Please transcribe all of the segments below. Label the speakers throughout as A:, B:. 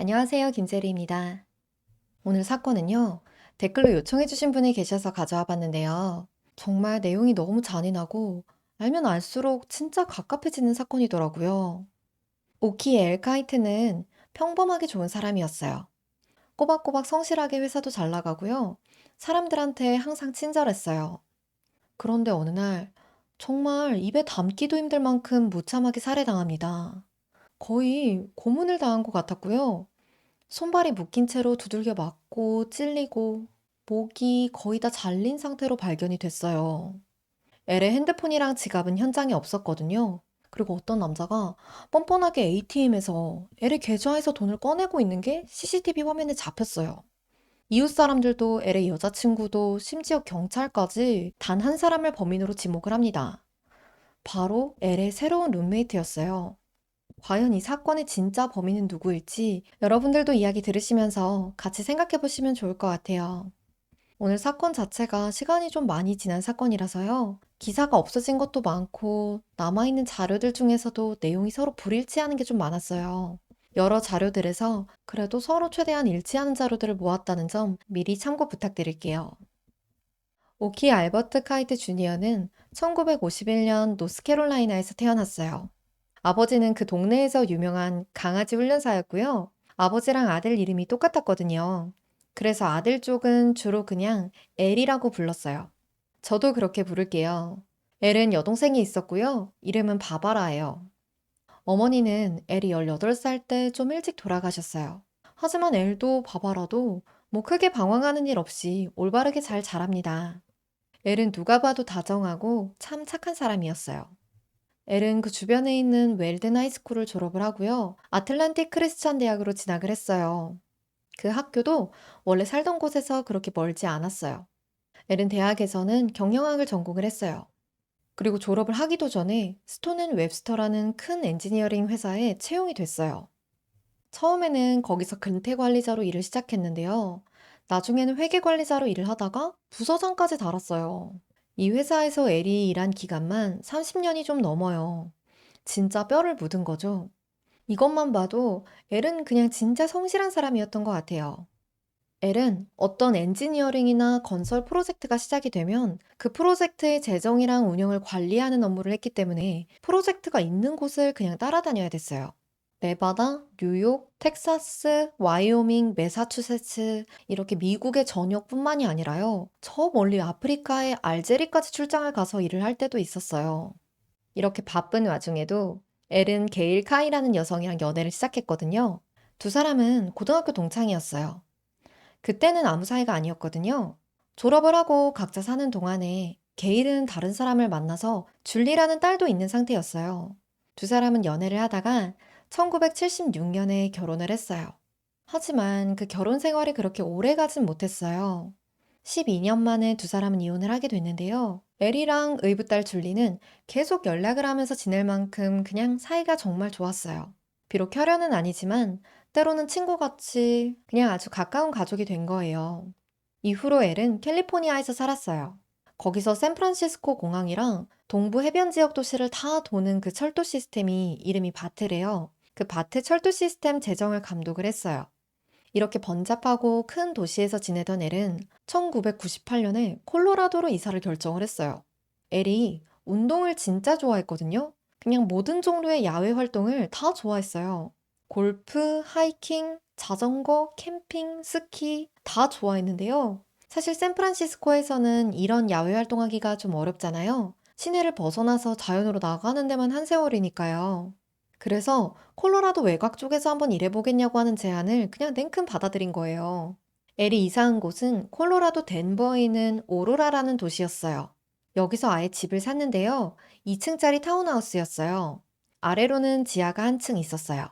A: 안녕하세요, 김세리입니다. 오늘 사건은요, 댓글로 요청해주신 분이 계셔서 가져와 봤는데요. 정말 내용이 너무 잔인하고, 알면 알수록 진짜 갑갑해지는 사건이더라고요. 오키 엘카이트는 평범하게 좋은 사람이었어요. 꼬박꼬박 성실하게 회사도 잘 나가고요. 사람들한테 항상 친절했어요. 그런데 어느 날, 정말 입에 담기도 힘들 만큼 무참하게 살해당합니다. 거의 고문을 당한 것 같았고요. 손발이 묶인 채로 두들겨 맞고 찔리고 목이 거의 다 잘린 상태로 발견이 됐어요. 엘의 핸드폰이랑 지갑은 현장에 없었거든요. 그리고 어떤 남자가 뻔뻔하게 ATM에서 엘의 계좌에서 돈을 꺼내고 있는 게 CCTV 화면에 잡혔어요. 이웃 사람들도 엘의 여자친구도 심지어 경찰까지 단 한 사람을 범인으로 지목을 합니다. 바로 엘의 새로운 룸메이트였어요. 과연 이 사건의 진짜 범인은 누구일지 여러분들도 이야기 들으시면서 같이 생각해 보시면 좋을 것 같아요. 오늘 사건 자체가 시간이 좀 많이 지난 사건이라서요. 기사가 없어진 것도 많고 남아있는 자료들 중에서도 내용이 서로 불일치하는 게 좀 많았어요. 여러 자료들에서 그래도 서로 최대한 일치하는 자료들을 모았다는 점 미리 참고 부탁드릴게요. 오키 알버트 카이트 주니어는 1951년 노스캐롤라이나에서 태어났어요. 아버지는 그 동네에서 유명한 강아지 훈련사였고요. 아버지랑 아들 이름이 똑같았거든요. 그래서 아들 쪽은 주로 그냥 엘이라고 불렀어요. 저도 그렇게 부를게요. 엘은 여동생이 있었고요. 이름은 바바라예요. 어머니는 엘이 18살 때 좀 일찍 돌아가셨어요. 하지만 엘도 바바라도 뭐 크게 방황하는 일 없이 올바르게 잘 자랍니다. 엘은 누가 봐도 다정하고 참 착한 사람이었어요. 엘은 그 주변에 있는 웰든 하이스쿨을 졸업을 하고요. 아틀란틱 크리스찬 대학으로 진학을 했어요. 그 학교도 원래 살던 곳에서 그렇게 멀지 않았어요. 엘은 대학에서는 경영학을 전공을 했어요. 그리고 졸업을 하기도 전에 스톤 앤 웹스터라는 큰 엔지니어링 회사에 채용이 됐어요. 처음에는 거기서 근태 관리자로 일을 시작했는데요. 나중에는 회계 관리자로 일을 하다가 부서장까지 달았어요. 이 회사에서 엘이 일한 기간만 30년이 좀 넘어요. 진짜 뼈를 묻은 거죠. 이것만 봐도 엘은 그냥 진짜 성실한 사람이었던 것 같아요. 엘은 어떤 엔지니어링이나 건설 프로젝트가 시작이 되면 그 프로젝트의 재정이랑 운영을 관리하는 업무를 했기 때문에 프로젝트가 있는 곳을 그냥 따라다녀야 됐어요. 네바다, 뉴욕, 텍사스, 와이오밍, 매사추세츠 이렇게 미국의 전역뿐만이 아니라요. 저 멀리 아프리카의 알제리까지 출장을 가서 일을 할 때도 있었어요. 이렇게 바쁜 와중에도 엘은 게일 카이라는 여성이랑 연애를 시작했거든요. 두 사람은 고등학교 동창이었어요. 그때는 아무 사이가 아니었거든요. 졸업을 하고 각자 사는 동안에 게일은 다른 사람을 만나서 줄리라는 딸도 있는 상태였어요. 두 사람은 연애를 하다가 1976년에 결혼을 했어요. 하지만 그 결혼 생활이 그렇게 오래 가진 못했어요. 12년 만에 두 사람은 이혼을 하게 됐는데요. 엘이랑 의붓딸 줄리는 계속 연락을 하면서 지낼 만큼 그냥 사이가 정말 좋았어요. 비록 혈연은 아니지만 때로는 친구같이 그냥 아주 가까운 가족이 된 거예요. 이후로 엘은 캘리포니아에서 살았어요. 거기서 샌프란시스코 공항이랑 동부 해변 지역 도시를 다 도는 그 철도 시스템이 이름이 바트래요. 그 바트 철도 시스템 재정을 감독을 했어요. 이렇게 번잡하고 큰 도시에서 지내던 엘은 1998년에 콜로라도로 이사를 결정을 했어요. 엘이 운동을 진짜 좋아했거든요. 그냥 모든 종류의 야외 활동을 다 좋아했어요. 골프, 하이킹, 자전거, 캠핑, 스키 다 좋아했는데요. 사실 샌프란시스코에서는 이런 야외 활동하기가 좀 어렵잖아요. 시내를 벗어나서 자연으로 나가는 데만 한 세월이니까요. 그래서 콜로라도 외곽 쪽에서 한번 일해보겠냐고 하는 제안을 그냥 냉큼 받아들인 거예요. 엘이 이사한 곳은 콜로라도 덴버에 있는 오로라라는 도시였어요. 여기서 아예 집을 샀는데요. 2층짜리 타운하우스였어요. 아래로는 지하가 한 층 있었어요.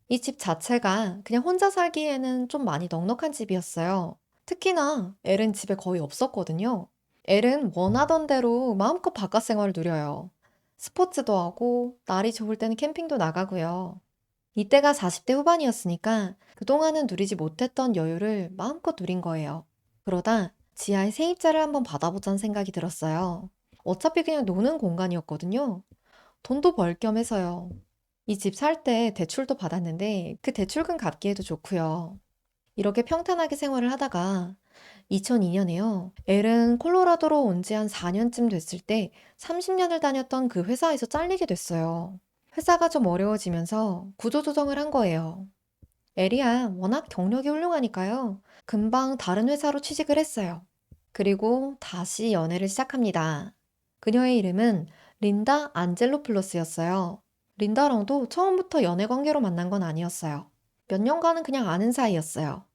A: 이 집 자체가 그냥 혼자 살기에는 좀 많이 넉넉한 집이었어요. 특히나 엘은 집에 거의 없었거든요. 엘은 원하던 대로 마음껏 바깥 생활을 누려요. 스포츠도 하고, 날이 좋을 때는 캠핑도 나가고요. 이때가 40대 후반이었으니까 그동안은 누리지 못했던 여유를 마음껏 누린 거예요. 그러다 지하에 세입자를 한번 받아보자는 생각이 들었어요. 어차피 그냥 노는 공간이었거든요. 돈도 벌 겸 해서요. 이 집 살 때 대출도 받았는데 그 대출금 갚기에도 좋고요. 이렇게 평탄하게 생활을 하다가 2002년에요. 엘은 콜로라도로 온 지 한 4년쯤 됐을 때 30년을 다녔던 그 회사에서 잘리게 됐어요. 회사가 좀 어려워지면서 구조조정을 한 거예요. 엘이야 워낙 경력이 훌륭하니까요. 금방 다른 회사로 취직을 했어요. 그리고 다시 연애를 시작합니다. 그녀의 이름은 린다 안젤로플러스였어요. 린다랑도 처음부터 연애 관계로 만난 건 아니었어요. 몇 년간은 그냥 아는 사이였어요.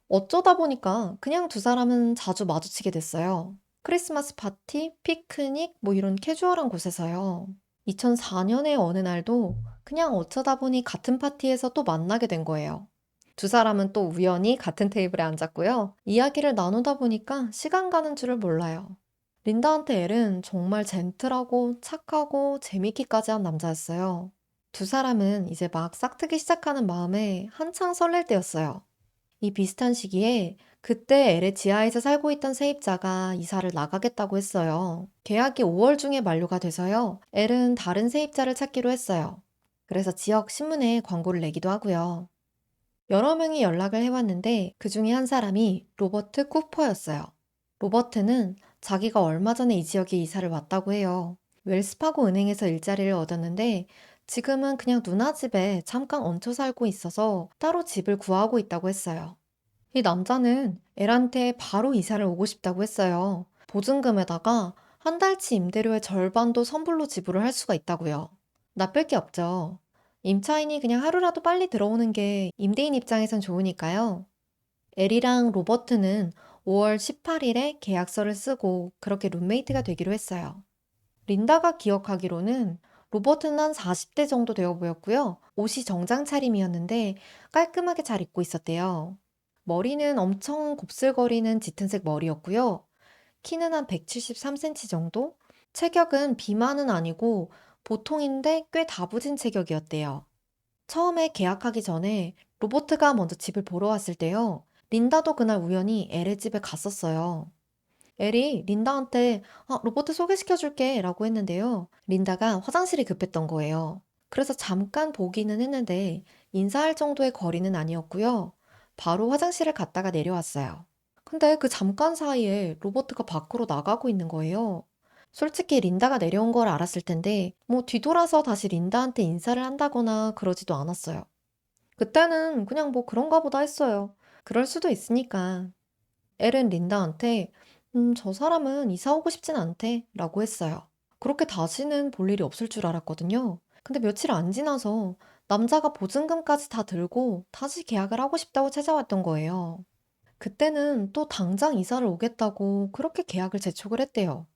A: 어쩌다 보니까 그냥 두 사람은 자주 마주치게 됐어요. 크리스마스 파티, 피크닉, 뭐 이런 캐주얼한 곳에서요. 2004년의 어느 날도 그냥 어쩌다 보니 같은 파티에서 또 만나게 된 거예요. 두 사람은 또 우연히 같은 테이블에 앉았고요. 이야기를 나누다 보니까 시간 가는 줄을 몰라요. 린다한테 엘은 정말 젠틀하고 착하고 재밌기까지 한 남자였어요. 두 사람은 이제 막 싹트기 시작하는 마음에 한창 설렐 때였어요. 이 비슷한 시기에 그때 엘의 지하에서 살고 있던 세입자가 이사를 나가겠다고 했어요. 계약이 5월 중에 만료가 돼서요. 엘은 다른 세입자를 찾기로 했어요. 그래서 지역 신문에 광고를 내기도 하고요. 여러 명이 연락을 해왔는데 그 중에 한 사람이 로버트 쿠퍼였어요. 로버트는 자기가 얼마 전에 이 지역에 이사를 왔다고 해요. 웰스파고 은행에서 일자리를 얻었는데 지금은 그냥 누나 집에 잠깐 얹혀 살고 있어서 따로 집을 구하고 있다고 했어요. 이 남자는 엘한테 바로 이사를 오고 싶다고 했어요. 보증금에다가 한 달치 임대료의 절반도 선불로 지불을 할 수가 있다고요. 나쁠 게 없죠. 임차인이 그냥 하루라도 빨리 들어오는 게 임대인 입장에선 좋으니까요. 엘이랑 로버트는 5월 18일에 계약서를 쓰고 그렇게 룸메이트가 되기로 했어요. 린다가 기억하기로는 로버트는 한 40대 정도 되어 보였고요. 옷이 정장 차림이었는데 깔끔하게 잘 입고 있었대요. 머리는 엄청 곱슬거리는 짙은색 머리였고요. 키는 한 173cm 정도? 체격은 비만은 아니고 보통인데 꽤 다부진 체격이었대요. 처음에 계약하기 전에 로버트가 먼저 집을 보러 왔을 때요. 린다도 그날 우연히 엘의 집에 갔었어요. 엘이 린다한테 로버트 소개시켜줄게 라고 했는데요. 린다가 화장실이 급했던 거예요. 그래서 잠깐 보기는 했는데 인사할 정도의 거리는 아니었고요. 바로 화장실을 갔다가 내려왔어요. 근데 그 잠깐 사이에 로버트가 밖으로 나가고 있는 거예요. 솔직히 린다가 내려온 걸 알았을 텐데 뭐 뒤돌아서 다시 린다한테 인사를 한다거나 그러지도 않았어요. 그때는 그냥 뭐 그런가 보다 했어요. 그럴 수도 있으니까. 엘은 린다한테 저 사람은 이사 오고 싶진 않대 라고 했어요. 그렇게 다시는 볼 일이 없을 줄 알았거든요. 근데 며칠 안 지나서 남자가 보증금까지 다 들고 다시 계약을 하고 싶다고 찾아왔던 거예요. 그때는 또 당장 이사를 오겠다고 그렇게 계약을 재촉을 했대요.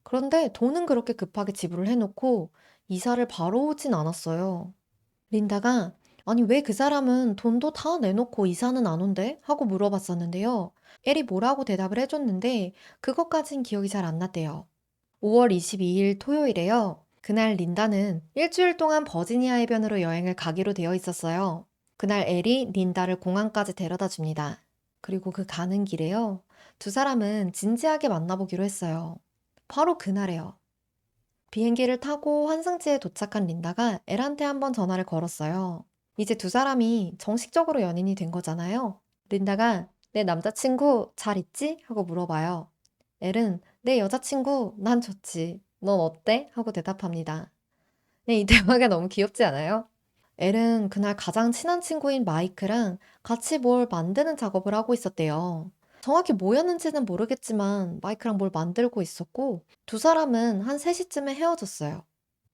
A: 그런데 돈은 그렇게 급하게 지불을 해놓고 이사를 바로 오진 않았어요. 린다가 아니 왜 그 사람은 돈도 다 내놓고 이사는 안 온대? 하고 물어봤었는데요. 엘이 뭐라고 대답을 해줬는데 그것까진 기억이 잘 안 났대요. 5월 22일 토요일에요. 그날 린다는 일주일 동안 버지니아 해변으로 여행을 가기로 되어 있었어요. 그날 엘이 린다를 공항까지 데려다 줍니다. 그리고 그 가는 길에요. 두 사람은 진지하게 만나보기로 했어요. 바로 그날에요. 비행기를 타고 환승지에 도착한 린다가 엘한테 한번 전화를 걸었어요. 이제 두 사람이 정식적으로 연인이 된 거잖아요. 린다가 내 남자친구 잘 있지? 하고 물어봐요. 엘은 내 여자친구 난 좋지. 넌 어때? 하고 대답합니다. 네, 이 대화가 너무 귀엽지 않아요? 엘은 그날 가장 친한 친구인 마이크랑 같이 뭘 만드는 작업을 하고 있었대요. 정확히 뭐였는지는 모르겠지만 마이크랑 뭘 만들고 있었고 두 사람은 한 3시쯤에 헤어졌어요.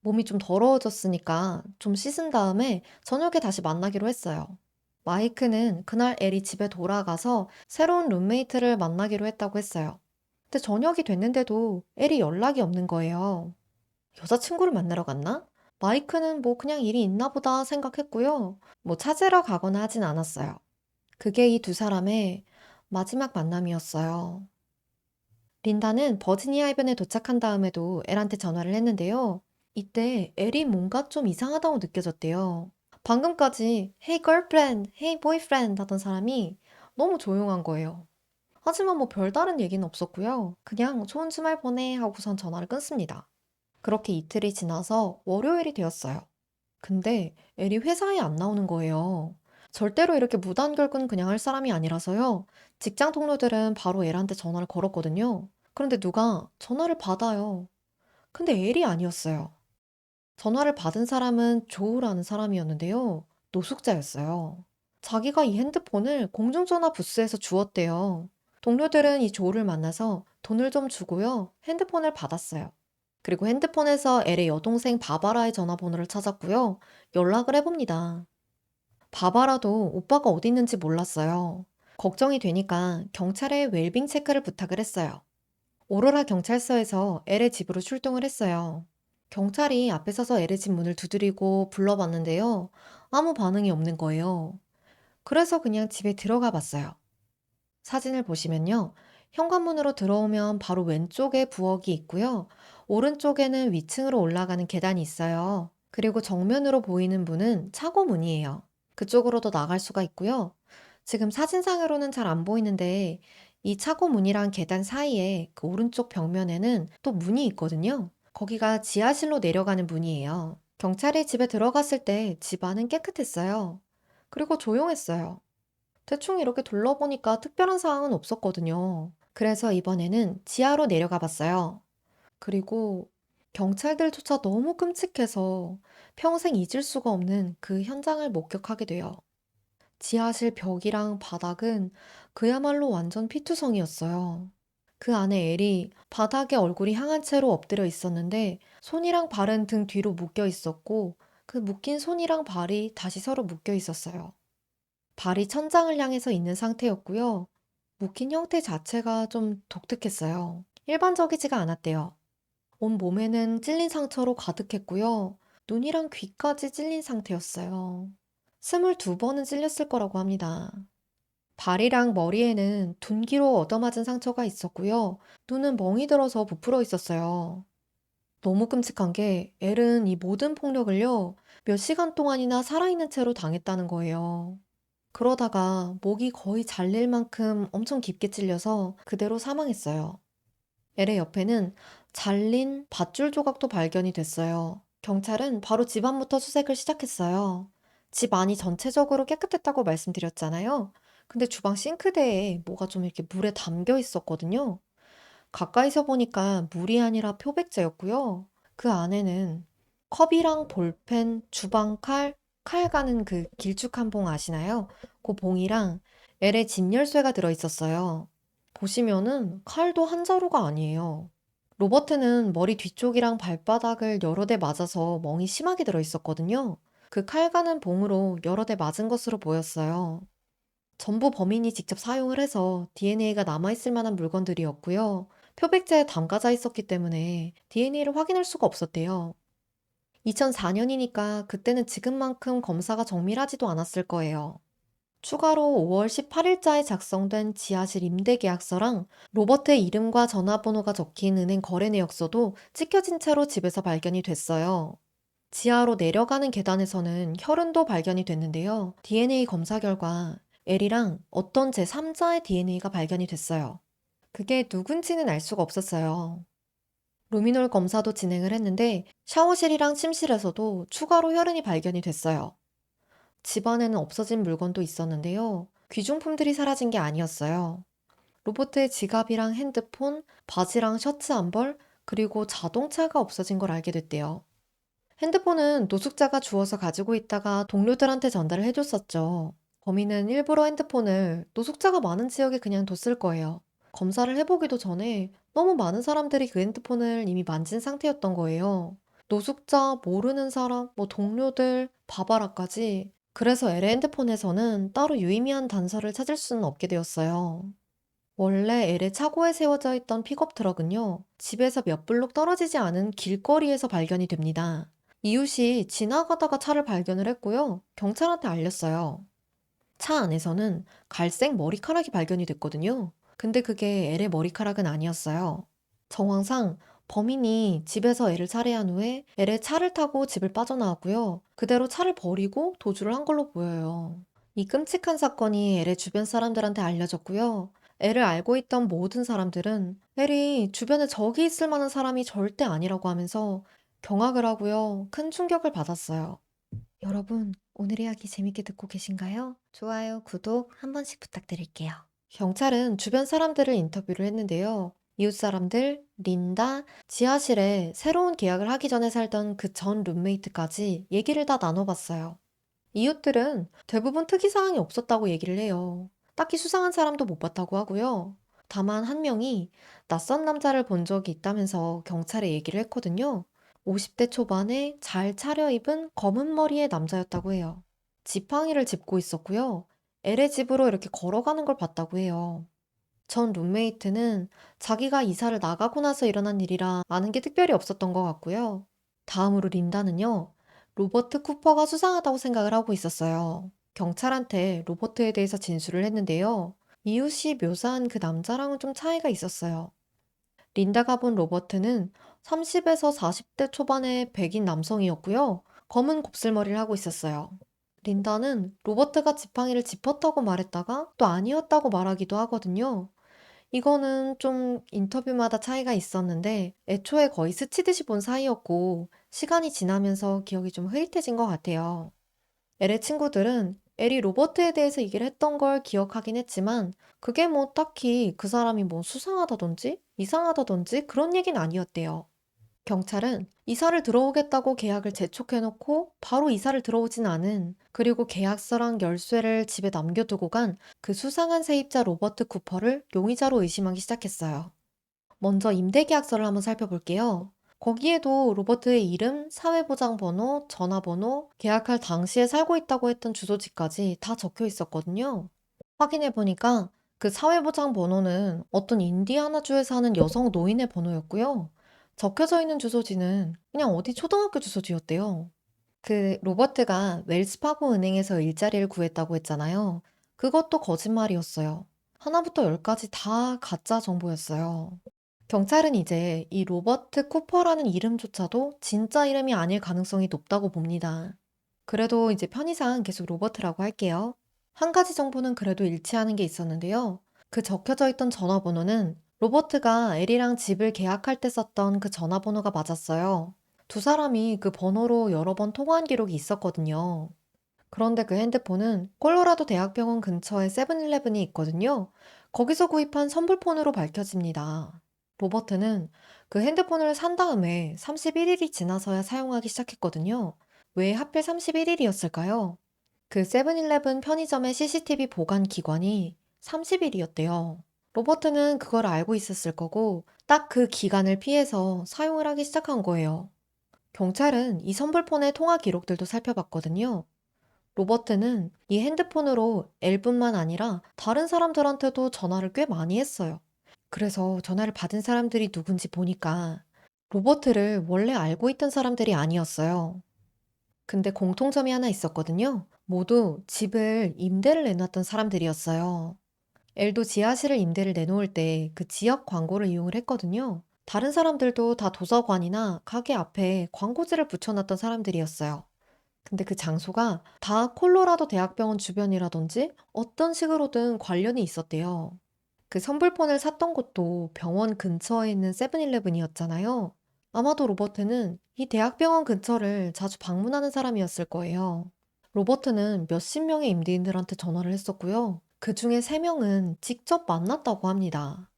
A: 몸이 좀 더러워졌으니까 좀 씻은 다음에 저녁에 다시 만나기로 했어요. 마이크는 그날 엘이 집에 돌아가서 새로운 룸메이트를 만나기로 했다고 했어요. 근데 저녁이 됐는데도 엘이 연락이 없는 거예요. 여자친구를 만나러 갔나? 마이크는 뭐 그냥 일이 있나 보다 생각했고요. 뭐 찾으러 가거나 하진 않았어요. 그게 이 두 사람의 마지막 만남이었어요. 린다는 버지니아 해변에 도착한 다음에도 엘한테 전화를 했는데요. 이때 엘이 뭔가 좀 이상하다고 느껴졌대요. 방금까지 Hey girlfriend, Hey boyfriend 하던 사람이 너무 조용한 거예요. 하지만 뭐 별다른 얘기는 없었고요. 그냥 좋은 주말 보내 하고선 전화를 끊습니다. 그렇게 이틀이 지나서 월요일이 되었어요. 근데 엘이 회사에 안 나오는 거예요. 절대로 이렇게 무단결근 그냥 할 사람이 아니라서요. 직장 동료들은 바로 엘한테 전화를 걸었거든요. 그런데 누가 전화를 받아요. 근데 엘이 아니었어요. 전화를 받은 사람은 조우라는 사람이었는데요. 노숙자였어요. 자기가 이 핸드폰을 공중전화 부스에서 주웠대요. 동료들은 이 조우를 만나서 돈을 좀 주고요. 핸드폰을 받았어요. 그리고 핸드폰에서 엘의 여동생 바바라의 전화번호를 찾았고요. 연락을 해봅니다. 바바라도 오빠가 어디 있는지 몰랐어요. 걱정이 되니까 경찰에 웰빙 체크를 부탁을 했어요. 오로라 경찰서에서 엘의 집으로 출동을 했어요. 경찰이 앞에 서서 엘의 집 문을 두드리고 불러봤는데요. 아무 반응이 없는 거예요. 그래서 그냥 집에 들어가 봤어요. 사진을 보시면요. 현관문으로 들어오면 바로 왼쪽에 부엌이 있고요. 오른쪽에는 위층으로 올라가는 계단이 있어요. 그리고 정면으로 보이는 문은 차고 문이에요. 그쪽으로도 나갈 수가 있고요. 지금 사진상으로는 잘 안 보이는데 이 차고 문이랑 계단 사이에 그 오른쪽 벽면에는 또 문이 있거든요. 거기가 지하실로 내려가는 문이에요. 경찰이 집에 들어갔을 때 집안은 깨끗했어요. 그리고 조용했어요. 대충 이렇게 둘러보니까 특별한 사항은 없었거든요. 그래서 이번에는 지하로 내려가 봤어요. 그리고 경찰들조차 너무 끔찍해서 평생 잊을 수가 없는 그 현장을 목격하게 돼요. 지하실 벽이랑 바닥은 그야말로 완전 피투성이었어요. 그 안에 엘이 바닥에 얼굴이 향한 채로 엎드려 있었는데 손이랑 발은 등 뒤로 묶여 있었고 그 묶인 손이랑 발이 다시 서로 묶여 있었어요. 발이 천장을 향해서 있는 상태였고요. 묶인 형태 자체가 좀 독특했어요. 일반적이지가 않았대요. 온 몸에는 찔린 상처로 가득했고요. 눈이랑 귀까지 찔린 상태였어요. 22번은 찔렸을 거라고 합니다. 발이랑 머리에는 둔기로 얻어맞은 상처가 있었고요. 눈은 멍이 들어서 부풀어 있었어요. 너무 끔찍한 게 엘은 이 모든 폭력을요, 몇 시간 동안이나 살아있는 채로 당했다는 거예요. 그러다가 목이 거의 잘릴 만큼 엄청 깊게 찔려서 그대로 사망했어요. 엘의 옆에는 잘린 밧줄 조각도 발견이 됐어요. 경찰은 바로 집안부터 수색을 시작했어요. 집 안이 전체적으로 깨끗했다고 말씀드렸잖아요. 근데 주방 싱크대에 뭐가 좀 이렇게 물에 담겨 있었거든요. 가까이서 보니까 물이 아니라 표백제였고요. 그 안에는 컵이랑 볼펜, 주방 칼, 칼 가는 그 길쭉한 봉 아시나요? 그 봉이랑 엘의 집 열쇠가 들어있었어요. 보시면은 칼도 한 자루가 아니에요. 로버트는 머리 뒤쪽이랑 발바닥을 여러 대 맞아서 멍이 심하게 들어있었거든요. 그 칼 가는 봉으로 여러 대 맞은 것으로 보였어요. 전부 범인이 직접 사용을 해서 DNA가 남아있을 만한 물건들이었고요. 표백제에 담가져 있었기 때문에 DNA를 확인할 수가 없었대요. 2004년이니까 그때는 지금만큼 검사가 정밀하지도 않았을 거예요. 추가로 5월 18일자에 작성된 지하실 임대 계약서랑 로버트의 이름과 전화번호가 적힌 은행 거래 내역서도 찢겨진 채로 집에서 발견이 됐어요. 지하로 내려가는 계단에서는 혈흔도 발견이 됐는데요. DNA 검사 결과 엘이랑 어떤 제3자의 DNA가 발견이 됐어요. 그게 누군지는 알 수가 없었어요. 루미놀 검사도 진행을 했는데 샤워실이랑 침실에서도 추가로 혈흔이 발견이 됐어요. 집안에는 없어진 물건도 있었는데요. 귀중품들이 사라진 게 아니었어요. 로버트의 지갑이랑 핸드폰, 바지랑 셔츠 한 벌, 그리고 자동차가 없어진 걸 알게 됐대요. 핸드폰은 노숙자가 주워서 가지고 있다가 동료들한테 전달을 해줬었죠. 범인은 일부러 핸드폰을 노숙자가 많은 지역에 그냥 뒀을 거예요. 검사를 해보기도 전에 너무 많은 사람들이 그 핸드폰을 이미 만진 상태였던 거예요. 노숙자, 모르는 사람, 뭐 동료들, 바바라까지. 그래서 엘의 핸드폰에서는 따로 유의미한 단서를 찾을 수는 없게 되었어요. 원래 엘의 차고에 세워져 있던 픽업 트럭은요, 집에서 몇 블록 떨어지지 않은 길거리에서 발견이 됩니다. 이웃이 지나가다가 차를 발견을 했고요, 경찰한테 알렸어요. 차 안에서는 갈색 머리카락이 발견이 됐거든요. 근데 그게 엘의 머리카락은 아니었어요. 정황상 범인이 집에서 엘을 살해한 후에 엘의 차를 타고 집을 빠져나왔고요. 그대로 차를 버리고 도주를 한 걸로 보여요. 이 끔찍한 사건이 엘의 주변 사람들한테 알려졌고요. 엘을 알고 있던 모든 사람들은 엘이 주변에 적이 있을 만한 사람이 절대 아니라고 하면서 경악을 하고요. 큰 충격을 받았어요. 여러분, 오늘 이야기 재밌게 듣고 계신가요? 좋아요, 구독 한 번씩 부탁드릴게요. 경찰은 주변 사람들을 인터뷰를 했는데요. 이웃 사람들, 린다, 지하실에 새로운 계약을 하기 전에 살던 그 전 룸메이트까지 얘기를 다 나눠봤어요. 이웃들은 대부분 특이사항이 없었다고 얘기를 해요. 딱히 수상한 사람도 못 봤다고 하고요. 다만 한 명이 낯선 남자를 본 적이 있다면서 경찰에 얘기를 했거든요. 50대 초반에 잘 차려입은 검은 머리의 남자였다고 해요. 지팡이를 짚고 있었고요. 엘의 집으로 이렇게 걸어가는 걸 봤다고 해요. 전 룸메이트는 자기가 이사를 나가고 나서 일어난 일이라 아는 게 특별히 없었던 것 같고요. 다음으로 린다는요, 로버트 쿠퍼가 수상하다고 생각을 하고 있었어요. 경찰한테 로버트에 대해서 진술을 했는데요. 이웃이 묘사한 그 남자랑은 좀 차이가 있었어요. 린다가 본 로버트는 30에서 40대 초반의 백인 남성이었고요. 검은 곱슬머리를 하고 있었어요. 린다는 로버트가 지팡이를 짚었다고 말했다가 또 아니었다고 말하기도 하거든요. 이거는 좀 인터뷰마다 차이가 있었는데 애초에 거의 스치듯이 본 사이였고 시간이 지나면서 기억이 좀 흐릿해진 것 같아요. 엘의 친구들은 엘이 로버트에 대해서 얘기를 했던 걸 기억하긴 했지만 그게 뭐 딱히 그 사람이 뭐 수상하다든지 이상하다든지 그런 얘기는 아니었대요. 경찰은 이사를 들어오겠다고 계약을 재촉해놓고 바로 이사를 들어오진 않은, 그리고 계약서랑 열쇠를 집에 남겨두고 간 그 수상한 세입자 로버트 쿠퍼를 용의자로 의심하기 시작했어요. 먼저 임대계약서를 한번 살펴볼게요. 거기에도 로버트의 이름, 사회보장번호, 전화번호, 계약할 당시에 살고 있다고 했던 주소지까지 다 적혀 있었거든요. 확인해보니까 그 사회보장번호는 어떤 인디아나주에 사는 여성 노인의 번호였고요. 적혀져 있는 주소지는 그냥 어디 초등학교 주소지였대요. 그 로버트가 웰스파고 은행에서 일자리를 구했다고 했잖아요. 그것도 거짓말이었어요. 하나부터 열까지 다 가짜 정보였어요. 경찰은 이제 이 로버트 쿠퍼라는 이름조차도 진짜 이름이 아닐 가능성이 높다고 봅니다. 그래도 이제 편의상 계속 로버트라고 할게요. 한 가지 정보는 그래도 일치하는 게 있었는데요. 그 적혀져 있던 전화번호는 로버트가 엘이랑 집을 계약할 때 썼던 그 전화번호가 맞았어요. 두 사람이 그 번호로 여러 번 통화한 기록이 있었거든요. 그런데 그 핸드폰은 콜로라도 대학병원 근처에 세븐일레븐이 있거든요. 거기서 구입한 선불폰으로 밝혀집니다. 로버트는 그 핸드폰을 산 다음에 31일이 지나서야 사용하기 시작했거든요. 왜 하필 31일이었을까요? 그 세븐일레븐 편의점의 CCTV 보관 기간이 30일이었대요. 로버트는 그걸 알고 있었을 거고 딱 그 기간을 피해서 사용을 하기 시작한 거예요. 경찰은 이 선불폰의 통화 기록들도 살펴봤거든요. 로버트는 이 핸드폰으로 엘뿐만 아니라 다른 사람들한테도 전화를 꽤 많이 했어요. 그래서 전화를 받은 사람들이 누군지 보니까 로버트를 원래 알고 있던 사람들이 아니었어요. 근데 공통점이 하나 있었거든요. 모두 집을 임대를 내놨던 사람들이었어요. 엘도 지하실을 임대를 내놓을 때 그 지역 광고를 이용을 했거든요. 다른 사람들도 다 도서관이나 가게 앞에 광고지를 붙여놨던 사람들이었어요. 근데 그 장소가 다 콜로라도 대학병원 주변이라든지 어떤 식으로든 관련이 있었대요. 그 선불폰을 샀던 곳도 병원 근처에 있는 세븐일레븐이었잖아요. 아마도 로버트는 이 대학병원 근처를 자주 방문하는 사람이었을 거예요. 로버트는 몇십 명의 임대인들한테 전화를 했었고요. 그 중에 3명은 직접 만났다고 합니다.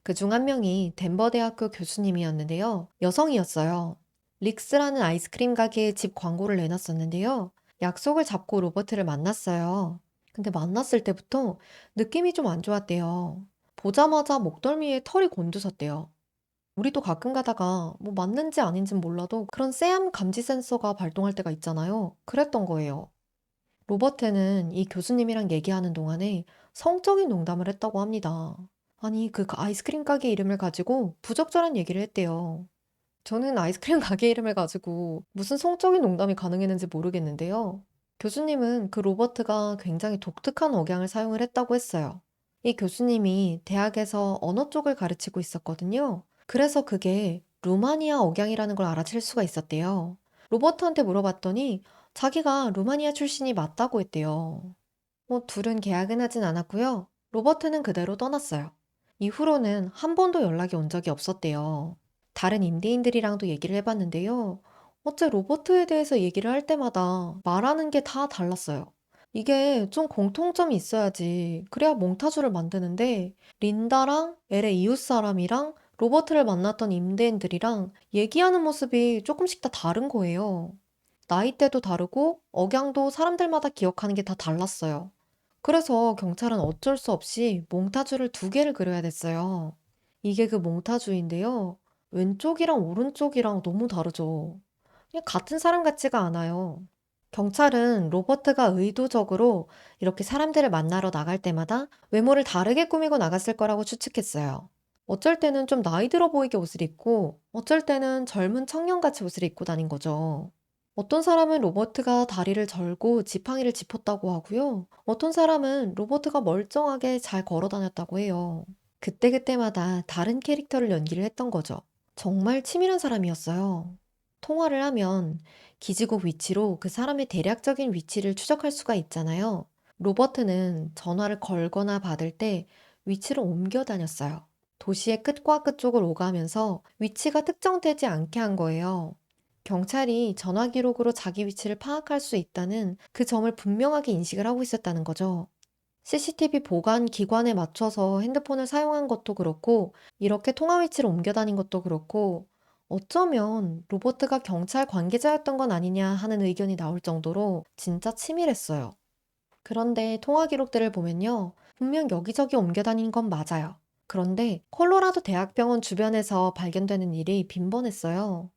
A: 그 중 한 명이 덴버 대학교 교수님이었는데요. 여성이었어요. 릭스라는 아이스크림 가게에 집 광고를 내놨었는데요. 약속을 잡고 로버트를 만났어요. 근데 만났을 때부터 느낌이 좀 안 좋았대요. 보자마자 목덜미에 털이 곤두섰대요. 우리도 가끔 가다가 뭐 맞는지 아닌진 몰라도 그런 쎄함 감지 센서가 발동할 때가 있잖아요. 그랬던 거예요. 로버트는 이 교수님이랑 얘기하는 동안에 성적인 농담을 했다고 합니다. 아니, 그 아이스크림 가게 이름을 가지고 부적절한 얘기를 했대요. 저는 아이스크림 가게 이름을 가지고 무슨 성적인 농담이 가능했는지 모르겠는데요. 교수님은 그 로버트가 굉장히 독특한 억양을 사용을 했다고 했어요. 이 교수님이 대학에서 언어 쪽을 가르치고 있었거든요. 그래서 그게 루마니아 억양이라는 걸 알아챌 수가 있었대요. 로버트한테 물어봤더니 자기가 루마니아 출신이 맞다고 했대요. 뭐 둘은 계약은 하진 않았고요. 로버트는 그대로 떠났어요. 이후로는 한 번도 연락이 온 적이 없었대요. 다른 임대인들이랑도 얘기를 해봤는데요. 어째 로버트에 대해서 얘기를 할 때마다 말하는 게 다 달랐어요. 이게 좀 공통점이 있어야지. 그래야 몽타주를 만드는데, 린다랑 엘의 이웃 사람이랑 로버트를 만났던 임대인들이랑 얘기하는 모습이 조금씩 다 다른 거예요. 나이대도 다르고, 억양도 사람들마다 기억하는 게 다 달랐어요. 그래서 경찰은 어쩔 수 없이 몽타주를 두 개를 그려야 됐어요. 이게 그 몽타주인데요. 왼쪽이랑 오른쪽이랑 너무 다르죠. 그냥 같은 사람 같지가 않아요. 경찰은 로버트가 의도적으로 이렇게 사람들을 만나러 나갈 때마다 외모를 다르게 꾸미고 나갔을 거라고 추측했어요. 어쩔 때는 좀 나이 들어 보이게 옷을 입고, 어쩔 때는 젊은 청년같이 옷을 입고 다닌 거죠. 어떤 사람은 로버트가 다리를 절고 지팡이를 짚었다고 하고요. 어떤 사람은 로버트가 멀쩡하게 잘 걸어 다녔다고 해요. 그때그때마다 다른 캐릭터를 연기를 했던 거죠. 정말 치밀한 사람이었어요. 통화를 하면 기지국 위치로 그 사람의 대략적인 위치를 추적할 수가 있잖아요. 로버트는 전화를 걸거나 받을 때 위치를 옮겨 다녔어요. 도시의 끝과 끝쪽을 오가면서 위치가 특정되지 않게 한 거예요. 경찰이 전화 기록으로 자기 위치를 파악할 수 있다는 그 점을 분명하게 인식을 하고 있었다는 거죠. CCTV 보관 기관에 맞춰서 핸드폰을 사용한 것도 그렇고, 이렇게 통화 위치를 옮겨 다닌 것도 그렇고, 어쩌면 로버트가 경찰 관계자였던 건 아니냐 하는 의견이 나올 정도로 진짜 치밀했어요. 그런데 통화 기록들을 보면요. 분명 여기저기 옮겨 다닌 건 맞아요. 그런데 콜로라도 대학병원 주변에서 발견되는 일이 빈번했어요.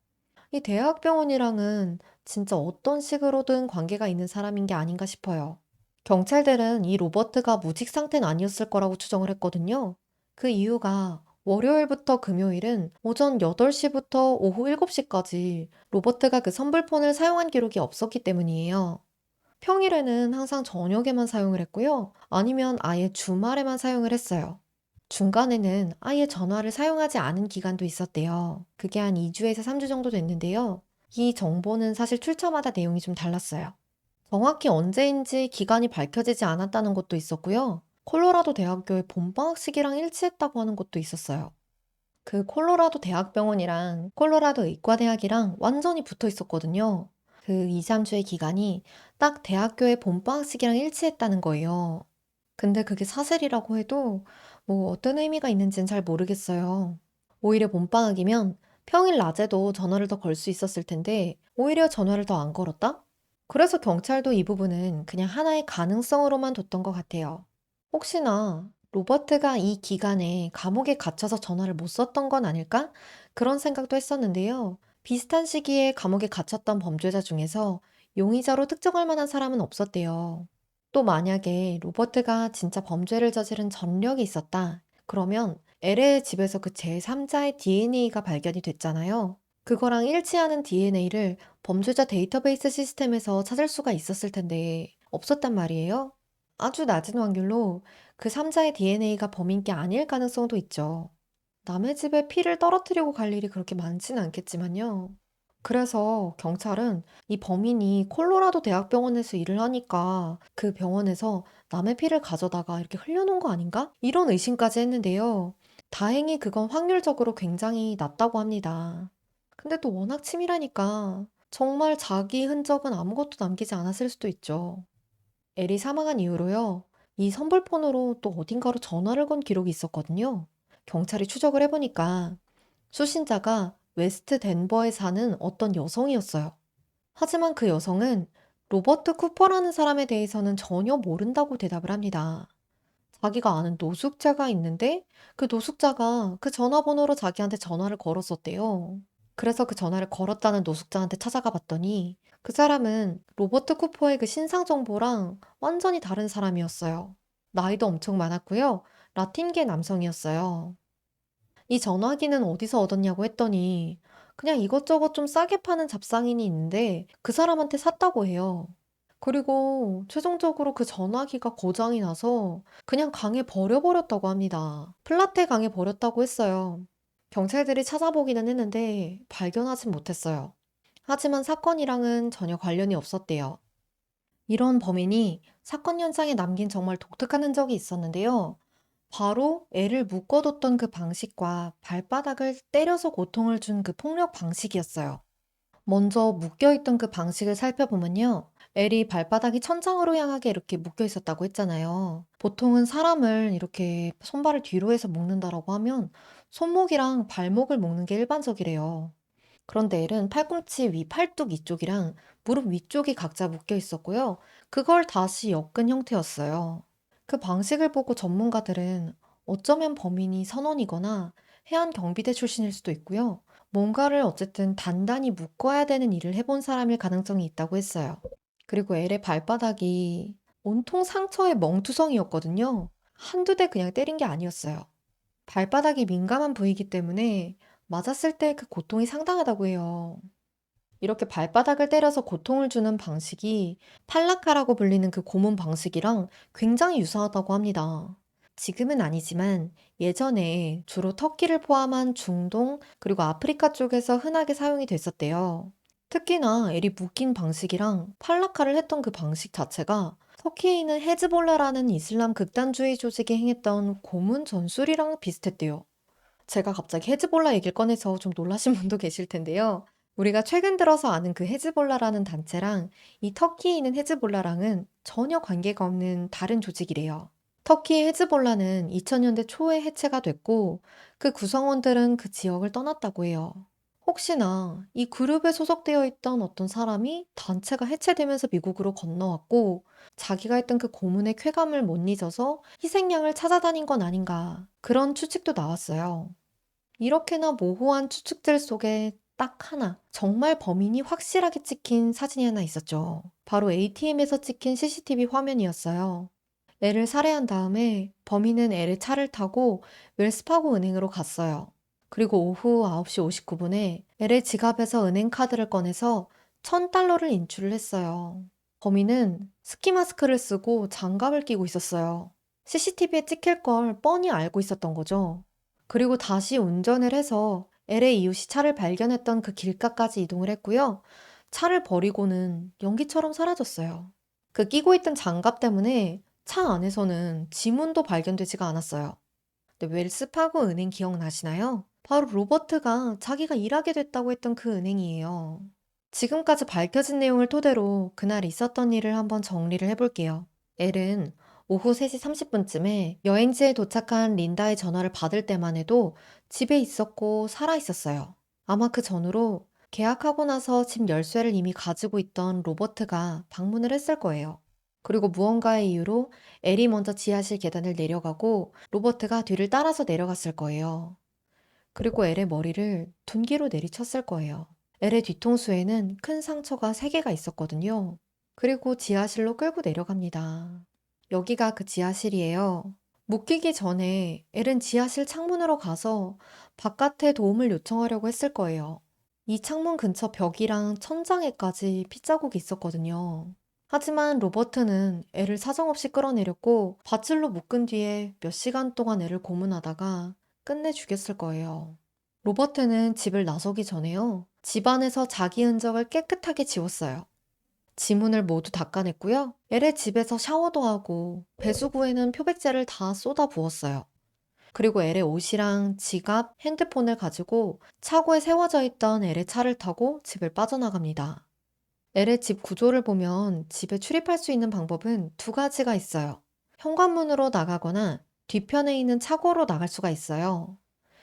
A: 이 대학병원이랑은 진짜 어떤 식으로든 관계가 있는 사람인 게 아닌가 싶어요. 경찰들은 이 로버트가 무직 상태는 아니었을 거라고 추정을 했거든요. 그 이유가 월요일부터 금요일은 오전 8시부터 오후 7시까지 로버트가 그 선불폰을 사용한 기록이 없었기 때문이에요. 평일에는 항상 저녁에만 사용을 했고요. 아니면 아예 주말에만 사용을 했어요. 중간에는 아예 전화를 사용하지 않은 기간도 있었대요. 그게 한 2주에서 3주 정도 됐는데요. 이 정보는 사실 출처마다 내용이 좀 달랐어요. 정확히 언제인지 기간이 밝혀지지 않았다는 것도 있었고요. 콜로라도 대학교의 봄방학 시기랑 일치했다고 하는 것도 있었어요. 그 콜로라도 대학병원이랑 콜로라도 의과대학이랑 완전히 붙어 있었거든요. 그 2, 3주의 기간이 딱 대학교의 봄방학 시기랑 일치했다는 거예요. 근데 그게 사실이라고 해도 뭐 어떤 의미가 있는지는 잘 모르겠어요. 오히려 봄방학이면 평일 낮에도 전화를 더 걸 수 있었을 텐데 오히려 전화를 더 안 걸었다? 그래서 경찰도 이 부분은 그냥 하나의 가능성으로만 뒀던 것 같아요. 혹시나 로버트가 이 기간에 감옥에 갇혀서 전화를 못 썼던 건 아닐까? 그런 생각도 했었는데요. 비슷한 시기에 감옥에 갇혔던 범죄자 중에서 용의자로 특정할 만한 사람은 없었대요. 또 만약에 로버트가 진짜 범죄를 저지른 전력이 있었다. 그러면 LA의 집에서 그 제3자의 DNA가 발견이 됐잖아요. 그거랑 일치하는 DNA를 범죄자 데이터베이스 시스템에서 찾을 수가 있었을 텐데 없었단 말이에요. 아주 낮은 확률로 그 3자의 DNA가 범인 게 아닐 가능성도 있죠. 남의 집에 피를 떨어뜨리고 갈 일이 그렇게 많지는 않겠지만요. 그래서 경찰은 이 범인이 콜로라도 대학병원에서 일을 하니까 그 병원에서 남의 피를 가져다가 이렇게 흘려놓은 거 아닌가? 이런 의심까지 했는데요. 다행히 그건 확률적으로 굉장히 낮다고 합니다. 근데 또 워낙 치밀하니까 정말 자기 흔적은 아무것도 남기지 않았을 수도 있죠. 엘이 사망한 이후로요. 이 선불폰으로 또 어딘가로 전화를 건 기록이 있었거든요. 경찰이 추적을 해보니까 수신자가 웨스트 덴버에 사는 어떤 여성이었어요. 하지만 그 여성은 로버트 쿠퍼라는 사람에 대해서는 전혀 모른다고 대답을 합니다. 자기가 아는 노숙자가 있는데 그 노숙자가 그 전화번호로 자기한테 전화를 걸었었대요. 그래서 그 전화를 걸었다는 노숙자한테 찾아가 봤더니 그 사람은 로버트 쿠퍼의 그 신상 정보랑 완전히 다른 사람이었어요. 나이도 엄청 많았고요. 라틴계 남성이었어요. 이 전화기는 어디서 얻었냐고 했더니 그냥 이것저것 좀 싸게 파는 잡상인이 있는데 그 사람한테 샀다고 해요. 그리고 최종적으로 그 전화기가 고장이 나서 그냥 강에 버려버렸다고 합니다. 플라테 강에 버렸다고 했어요. 경찰들이 찾아보기는 했는데 발견하진 못했어요. 하지만 사건이랑은 전혀 관련이 없었대요. 이런 범인이 사건 현장에 남긴 정말 독특한 흔적이 있었는데요. 바로 애를 묶어뒀던 그 방식과 발바닥을 때려서 고통을 준 그 폭력 방식이었어요. 먼저 묶여있던 그 방식을 살펴보면요. 엘이 발바닥이 천장으로 향하게 이렇게 묶여 있었다고 했잖아요. 보통은 사람을 이렇게 손발을 뒤로 해서 묶는다라고 하면 손목이랑 발목을 묶는 게 일반적이래요. 그런데 엘은 팔꿈치 위 팔뚝 이쪽이랑 무릎 위쪽이 각자 묶여 있었고요. 그걸 다시 엮은 형태였어요. 그 방식을 보고 전문가들은 어쩌면 범인이 선원이거나 해안 경비대 출신일 수도 있고요. 뭔가를 어쨌든 단단히 묶어야 되는 일을 해본 사람일 가능성이 있다고 했어요. 그리고 엘의 발바닥이 온통 상처의 멍투성이었거든요. 한두 대 그냥 때린 게 아니었어요. 발바닥이 민감한 부위이기 때문에 맞았을 때 그 고통이 상당하다고 해요. 이렇게 발바닥을 때려서 고통을 주는 방식이 팔라카라고 불리는 그 고문 방식이랑 굉장히 유사하다고 합니다. 지금은 아니지만 예전에 주로 터키를 포함한 중동 그리고 아프리카 쪽에서 흔하게 사용이 됐었대요. 특히나 엘이 묶인 방식이랑 팔라카를 했던 그 방식 자체가 터키에 있는 헤즈볼라라는 이슬람 극단주의 조직이 행했던 고문 전술이랑 비슷했대요. 제가 갑자기 헤즈볼라 얘기를 꺼내서 좀 놀라신 분도 계실 텐데요. 우리가 최근 들어서 아는 그 헤즈볼라라는 단체랑 이 터키에 있는 헤즈볼라랑은 전혀 관계가 없는 다른 조직이래요. 터키의 헤즈볼라는 2000년대 초에 해체가 됐고 그 구성원들은 그 지역을 떠났다고 해요. 혹시나 이 그룹에 소속되어 있던 어떤 사람이 단체가 해체되면서 미국으로 건너왔고 자기가 했던 그 고문의 쾌감을 못 잊어서 희생양을 찾아다닌 건 아닌가 그런 추측도 나왔어요. 이렇게나 모호한 추측들 속에 딱 하나, 정말 범인이 확실하게 찍힌 사진이 하나 있었죠. 바로 ATM에서 찍힌 CCTV 화면이었어요. 애를 살해한 다음에 범인은 애를 차를 타고 웰스파고 은행으로 갔어요. 그리고 오후 9시 59분에 애의 지갑에서 은행 카드를 꺼내서 1000달러를 인출을 했어요. 범인은 스키 마스크를 쓰고 장갑을 끼고 있었어요. CCTV에 찍힐 걸 뻔히 알고 있었던 거죠. 그리고 다시 운전을 해서 LA 이웃이 차를 발견했던 그 길가까지 이동을 했고요. 차를 버리고는 연기처럼 사라졌어요. 그 끼고 있던 장갑 때문에 차 안에서는 지문도 발견되지가 않았어요. 근데 웰스파고 은행 기억나시나요? 바로 로버트가 자기가 일하게 됐다고 했던 그 은행이에요. 지금까지 밝혀진 내용을 토대로 그날 있었던 일을 한번 정리를 해볼게요. 엘은 오후 3시 30분쯤에 여행지에 도착한 린다의 전화를 받을 때만 해도 집에 있었고 살아 있었어요. 아마 그 전후로 계약하고 나서 집 열쇠를 이미 가지고 있던 로버트가 방문을 했을 거예요. 그리고 무언가의 이유로 엘이 먼저 지하실 계단을 내려가고 로버트가 뒤를 따라서 내려갔을 거예요. 그리고 엘의 머리를 둔기로 내리쳤을 거예요. 엘의 뒤통수에는 큰 상처가 3개가 있었거든요. 그리고 지하실로 끌고 내려갑니다. 여기가 그 지하실이에요. 묶이기 전에 엘은 지하실 창문으로 가서 바깥에 도움을 요청하려고 했을 거예요. 이 창문 근처 벽이랑 천장에까지 핏자국이 있었거든요. 하지만 로버트는 애를 사정없이 끌어내렸고 밧줄로 묶은 뒤에 몇 시간 동안 애를 고문하다가 끝내 죽였을 거예요. 로버트는 집을 나서기 전에요. 집안에서 자기 흔적을 깨끗하게 지웠어요. 지문을 모두 닦아냈고요. 엘의 집에서 샤워도 하고 배수구에는 표백제를 다 쏟아 부었어요. 그리고 엘의 옷이랑 지갑, 핸드폰을 가지고 차고에 세워져 있던 엘의 차를 타고 집을 빠져나갑니다. 엘의 집 구조를 보면 집에 출입할 수 있는 방법은 두 가지가 있어요. 현관문으로 나가거나 뒤편에 있는 차고로 나갈 수가 있어요.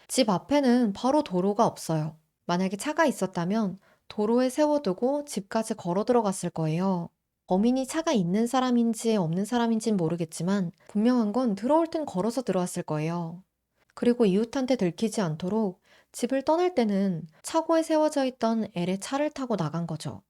A: 집 앞에는 바로 도로가 없어요. 만약에 차가 있었다면 도로에 세워두고 집까지 걸어 들어갔을 거예요. 범인이 차가 있는 사람인지 없는 사람인지는 모르겠지만 분명한 건 들어올 땐 걸어서 들어왔을 거예요. 그리고 이웃한테 들키지 않도록 집을 떠날 때는 차고에 세워져 있던 엘의 차를 타고 나간 거죠.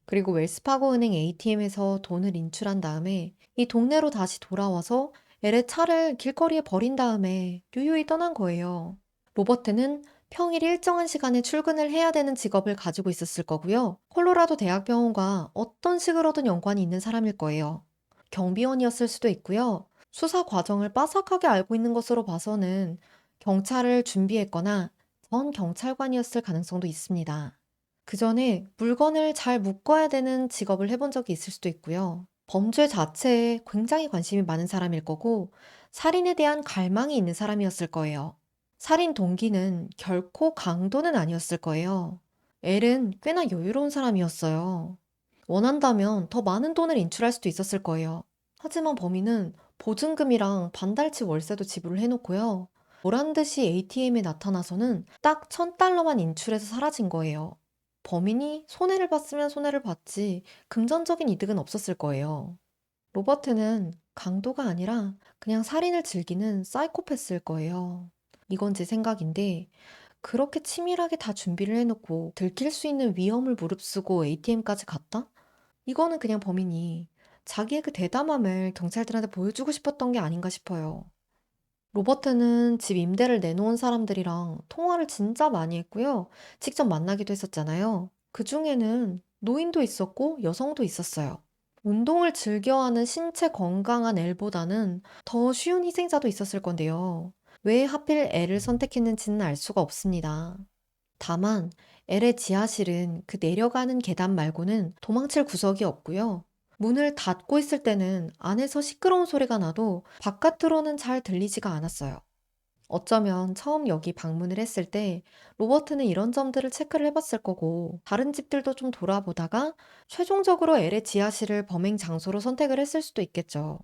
A: 그리고 웰스파고 은행 ATM에서 돈을 인출한 다음에 이 동네로 다시 돌아와서 엘의 차를 길거리에 버린 다음에 유유히 떠난 거예요. 로버트는 평일 일정한 시간에 출근을 해야 되는 직업을 가지고 있었을 거고요. 콜로라도 대학병원과 어떤 식으로든 연관이 있는 사람일 거예요. 경비원이었을 수도 있고요. 수사 과정을 빠삭하게 알고 있는 것으로 봐서는 경찰을 준비했거나 전 경찰관이었을 가능성도 있습니다. 그 전에 물건을 잘 묶어야 되는 직업을 해본 적이 있을 수도 있고요. 범죄 자체에 굉장히 관심이 많은 사람일 거고, 살인에 대한 갈망이 있는 사람이었을 거예요. 살인 동기는 결코 강도는 아니었을 거예요. 엘은 꽤나 여유로운 사람이었어요. 원한다면 더 많은 돈을 인출할 수도 있었을 거예요. 하지만 범인은 보증금이랑 반달치 월세도 지불을 해놓고요. 보란 듯이 ATM에 나타나서는 딱 1000달러만 인출해서 사라진 거예요. 범인이 손해를 봤으면 손해를 봤지 금전적인 이득은 없었을 거예요. 로버트는 강도가 아니라 그냥 살인을 즐기는 사이코패스일 거예요. 이건 제 생각인데 그렇게 치밀하게 다 준비를 해놓고 들킬 수 있는 위험을 무릅쓰고 ATM까지 갔다? 이거는 그냥 범인이 자기의 그 대담함을 경찰들한테 보여주고 싶었던 게 아닌가 싶어요. 로버트는 집 임대를 내놓은 사람들이랑 통화를 진짜 많이 했고요. 직접 만나기도 했었잖아요. 그 중에는 노인도 있었고 여성도 있었어요. 운동을 즐겨하는 신체 건강한 엘보다는 더 쉬운 희생자도 있었을 건데요. 왜 하필 엘을 선택했는지는 알 수가 없습니다. 다만 엘의 지하실은 그 내려가는 계단 말고는 도망칠 구석이 없고요. 문을 닫고 있을 때는 안에서 시끄러운 소리가 나도 바깥으로는 잘 들리지가 않았어요. 어쩌면 처음 여기 방문을 했을 때 로버트는 이런 점들을 체크를 해봤을 거고 다른 집들도 좀 돌아보다가 최종적으로 엘의 지하실을 범행 장소로 선택을 했을 수도 있겠죠.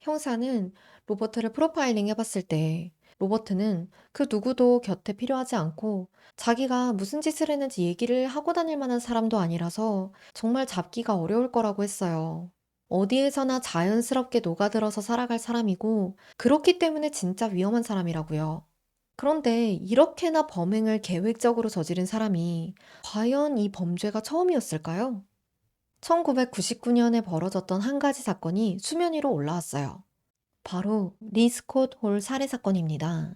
A: 형사는 로버트를 프로파일링 해봤을 때 로버트는 그 누구도 곁에 필요하지 않고 자기가 무슨 짓을 했는지 얘기를 하고 다닐 만한 사람도 아니라서 정말 잡기가 어려울 거라고 했어요. 어디에서나 자연스럽게 녹아들어서 살아갈 사람이고 그렇기 때문에 진짜 위험한 사람이라고요. 그런데 이렇게나 범행을 계획적으로 저지른 사람이 과연 이 범죄가 처음이었을까요? 1999년에 벌어졌던 한 가지 사건이 수면 위로 올라왔어요. 바로 리 스콧 홀 살해 사건입니다.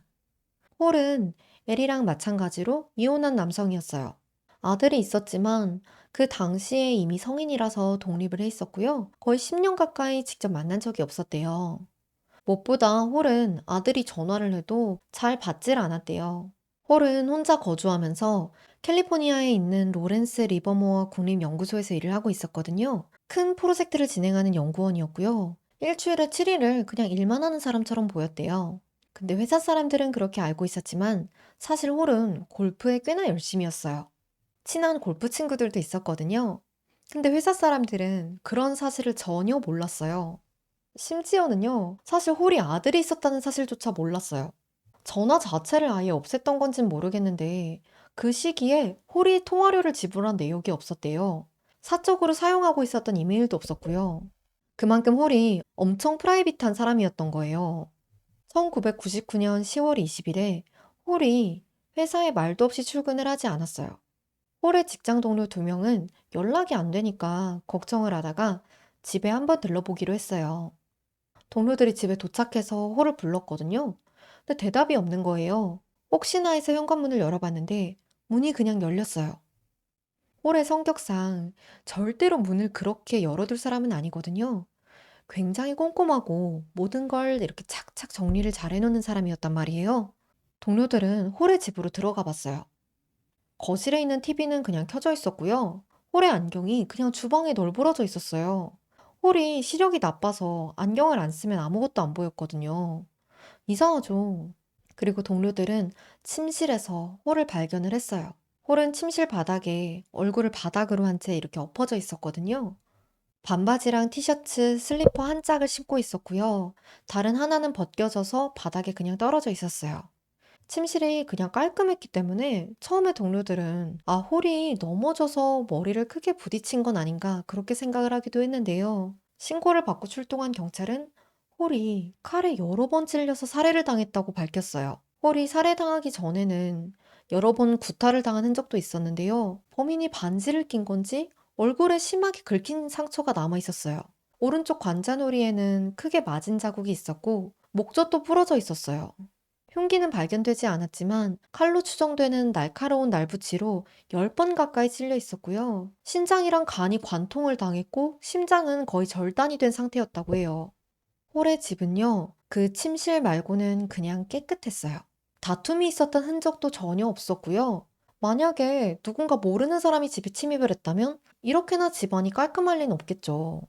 A: 홀은 엘이랑 마찬가지로 이혼한 남성이었어요. 아들이 있었지만 그 당시에 이미 성인이라서 독립을 해 있었고요. 거의 10년 가까이 직접 만난 적이 없었대요. 무엇보다 홀은 아들이 전화를 해도 잘 받질 않았대요. 홀은 혼자 거주하면서 캘리포니아에 있는 로렌스 리버모어 국립연구소에서 일을 하고 있었거든요. 큰 프로젝트를 진행하는 연구원이었고요. 일주일에 7일을 그냥 일만 하는 사람처럼 보였대요. 근데 회사 사람들은 그렇게 알고 있었지만 사실 홀은 골프에 꽤나 열심이었어요. 친한 골프 친구들도 있었거든요. 근데 회사 사람들은 그런 사실을 전혀 몰랐어요. 심지어는요, 사실 홀이 아들이 있었다는 사실조차 몰랐어요. 전화 자체를 아예 없앴던 건진 모르겠는데, 그 시기에 홀이 통화료를 지불한 내역이 없었대요. 사적으로 사용하고 있었던 이메일도 없었고요. 그만큼 홀이 엄청 프라이빗한 사람이었던 거예요. 1999년 10월 20일에 홀이 회사에 말도 없이 출근을 하지 않았어요. 홀의 직장 동료 두 명은 연락이 안 되니까 걱정을 하다가 집에 한번 들러보기로 했어요. 동료들이 집에 도착해서 홀을 불렀거든요. 근데 대답이 없는 거예요. 혹시나 해서 현관문을 열어봤는데 문이 그냥 열렸어요. 홀의 성격상 절대로 문을 그렇게 열어둘 사람은 아니거든요. 굉장히 꼼꼼하고 모든 걸 이렇게 착착 정리를 잘 해놓는 사람이었단 말이에요. 동료들은 홀의 집으로 들어가 봤어요. 거실에 있는 TV는 그냥 켜져 있었고요. 홀의 안경이 그냥 주방에 널브러져 있었어요. 홀이 시력이 나빠서 안경을 안 쓰면 아무것도 안 보였거든요. 이상하죠. 그리고 동료들은 침실에서 홀을 발견을 했어요. 홀은 침실 바닥에 얼굴을 바닥으로 한 채 이렇게 엎어져 있었거든요. 반바지랑 티셔츠, 슬리퍼 한 짝을 신고 있었고요. 다른 하나는 벗겨져서 바닥에 그냥 떨어져 있었어요. 침실이 그냥 깔끔했기 때문에 처음에 동료들은 홀이 넘어져서 머리를 크게 부딪힌 건 아닌가 그렇게 생각을 하기도 했는데요. 신고를 받고 출동한 경찰은 홀이 칼에 여러 번 찔려서 살해를 당했다고 밝혔어요. 홀이 살해당하기 전에는 여러 번 구타를 당한 흔적도 있었는데요. 범인이 반지를 낀 건지 얼굴에 심하게 긁힌 상처가 남아 있었어요. 오른쪽 관자놀이에는 크게 맞은 자국이 있었고 목젖도 부러져 있었어요. 흉기는 발견되지 않았지만 칼로 추정되는 날카로운 날붙이로 10번 가까이 찔려 있었고요. 신장이랑 간이 관통을 당했고 심장은 거의 절단이 된 상태였다고 해요. 홀의 집은요, 그 침실 말고는 그냥 깨끗했어요. 다툼이 있었던 흔적도 전혀 없었고요. 만약에 누군가 모르는 사람이 집에 침입을 했다면 이렇게나 집안이 깔끔할 리는 없겠죠.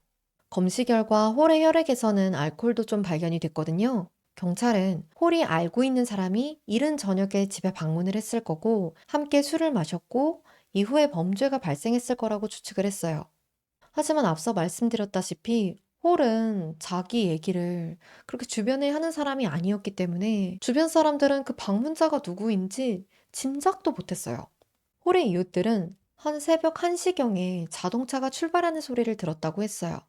A: 검시 결과 홀의 혈액에서는 알코올도 좀 발견이 됐거든요. 경찰은 홀이 알고 있는 사람이 이른 저녁에 집에 방문을 했을 거고 함께 술을 마셨고 이후에 범죄가 발생했을 거라고 추측을 했어요. 하지만 앞서 말씀드렸다시피 홀은 자기 얘기를 그렇게 주변에 하는 사람이 아니었기 때문에 주변 사람들은 그 방문자가 누구인지 짐작도 못했어요. 홀의 이웃들은 한 새벽 1시경에 자동차가 출발하는 소리를 들었다고 했어요.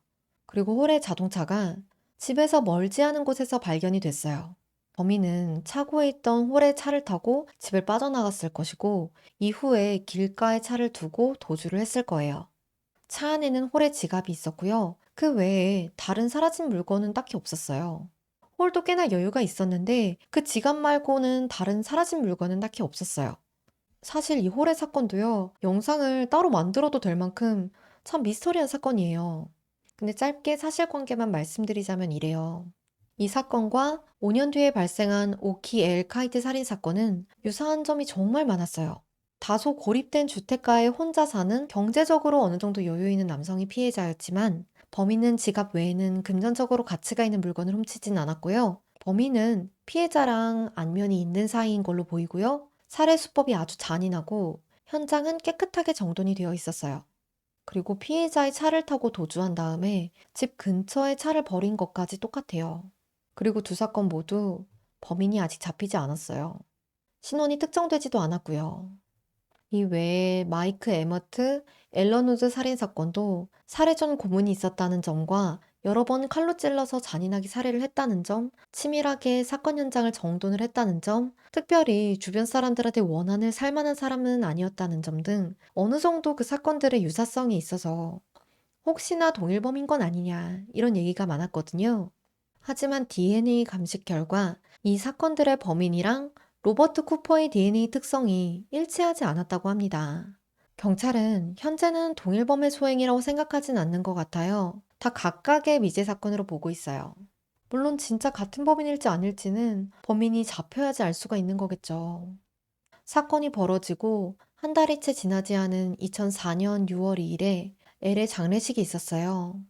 A: 그리고 홀의 자동차가 집에서 멀지 않은 곳에서 발견이 됐어요. 범인은 차고에 있던 홀의 차를 타고 집을 빠져나갔을 것이고 이후에 길가에 차를 두고 도주를 했을 거예요. 차 안에는 홀의 지갑이 있었고요. 그 외에 다른 사라진 물건은 딱히 없었어요. 홀도 꽤나 여유가 있었는데 그 지갑 말고는 다른 사라진 물건은 딱히 없었어요. 사실 이 홀의 사건도요, 영상을 따로 만들어도 될 만큼 참 미스터리한 사건이에요. 근데 짧게 사실관계만 말씀드리자면 이래요. 이 사건과 5년 뒤에 발생한 오키 엘 카이트 살인 사건은 유사한 점이 정말 많았어요. 다소 고립된 주택가에 혼자 사는 경제적으로 어느 정도 여유 있는 남성이 피해자였지만 범인은 지갑 외에는 금전적으로 가치가 있는 물건을 훔치진 않았고요. 범인은 피해자랑 안면이 있는 사이인 걸로 보이고요. 살해 수법이 아주 잔인하고 현장은 깨끗하게 정돈이 되어 있었어요. 그리고 피해자의 차를 타고 도주한 다음에 집 근처에 차를 버린 것까지 똑같아요. 그리고 두 사건 모두 범인이 아직 잡히지 않았어요. 신원이 특정되지도 않았고요. 이 외에 마이크 에머트, 앨런 우드 살인 사건도 살해 전 고문이 있었다는 점과 여러 번 칼로 찔러서 잔인하게 살해를 했다는 점, 치밀하게 사건 현장을 정돈을 했다는 점, 특별히 주변 사람들한테 원한을 살 만한 사람은 아니었다는 점 등 어느 정도 그 사건들의 유사성이 있어서 혹시나 동일범인 건 아니냐 이런 얘기가 많았거든요. 하지만 DNA 감식 결과 이 사건들의 범인이랑 로버트 쿠퍼의 DNA 특성이 일치하지 않았다고 합니다. 경찰은 현재는 동일범의 소행이라고 생각하진 않는 것 같아요. 다 각각의 미제 사건으로 보고 있어요. 물론 진짜 같은 범인일지 아닐지는 범인이 잡혀야지 알 수가 있는 거겠죠. 사건이 벌어지고 한 달이 채 지나지 않은 2004년 6월 2일에 엘의 장례식이 있었어요.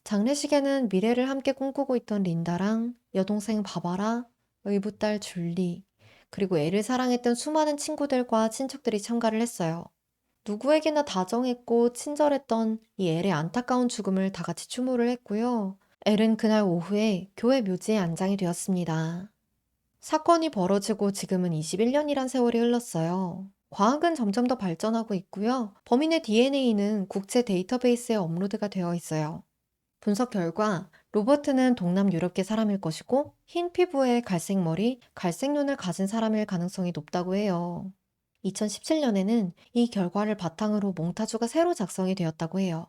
A: 장례식에는 미래를 함께 꿈꾸고 있던 린다랑 여동생 바바라, 의붓딸 줄리, 그리고 애를 사랑했던 수많은 친구들과 친척들이 참가를 했어요. 누구에게나 다정했고 친절했던 이 엘의 안타까운 죽음을 다 같이 추모를 했고요. 엘은 그날 오후에 교회 묘지에 안장이 되었습니다. 사건이 벌어지고 지금은 21년이란 세월이 흘렀어요. 과학은 점점 더 발전하고 있고요. 범인의 DNA는 국제 데이터베이스에 업로드가 되어 있어요. 분석 결과 로버트는 동남 유럽계 사람일 것이고 흰 피부에 갈색 머리, 갈색 눈을 가진 사람일 가능성이 높다고 해요. 2017년에는 이 결과를 바탕으로 몽타주가 새로 작성이 되었다고 해요.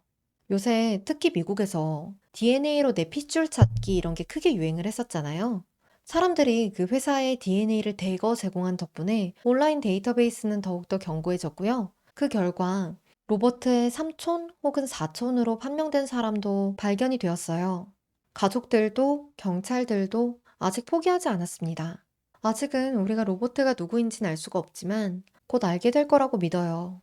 A: 요새 특히 미국에서 DNA로 내 핏줄 찾기 이런 게 크게 유행을 했었잖아요. 사람들이 그 회사의 DNA를 대거 제공한 덕분에 온라인 데이터베이스는 더욱더 견고해졌고요. 그 결과 로버트의 삼촌 혹은 사촌으로 판명된 사람도 발견이 되었어요. 가족들도 경찰들도 아직 포기하지 않았습니다. 아직은 우리가 로버트가 누구인지는 알 수가 없지만 곧 알게 될 거라고 믿어요.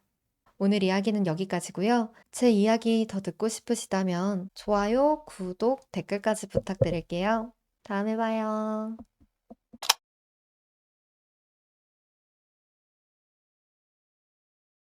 A: 오늘 이야기는 여기까지고요. 제 이야기 더 듣고 싶으시다면 좋아요, 구독, 댓글까지 부탁드릴게요. 다음에 봐요.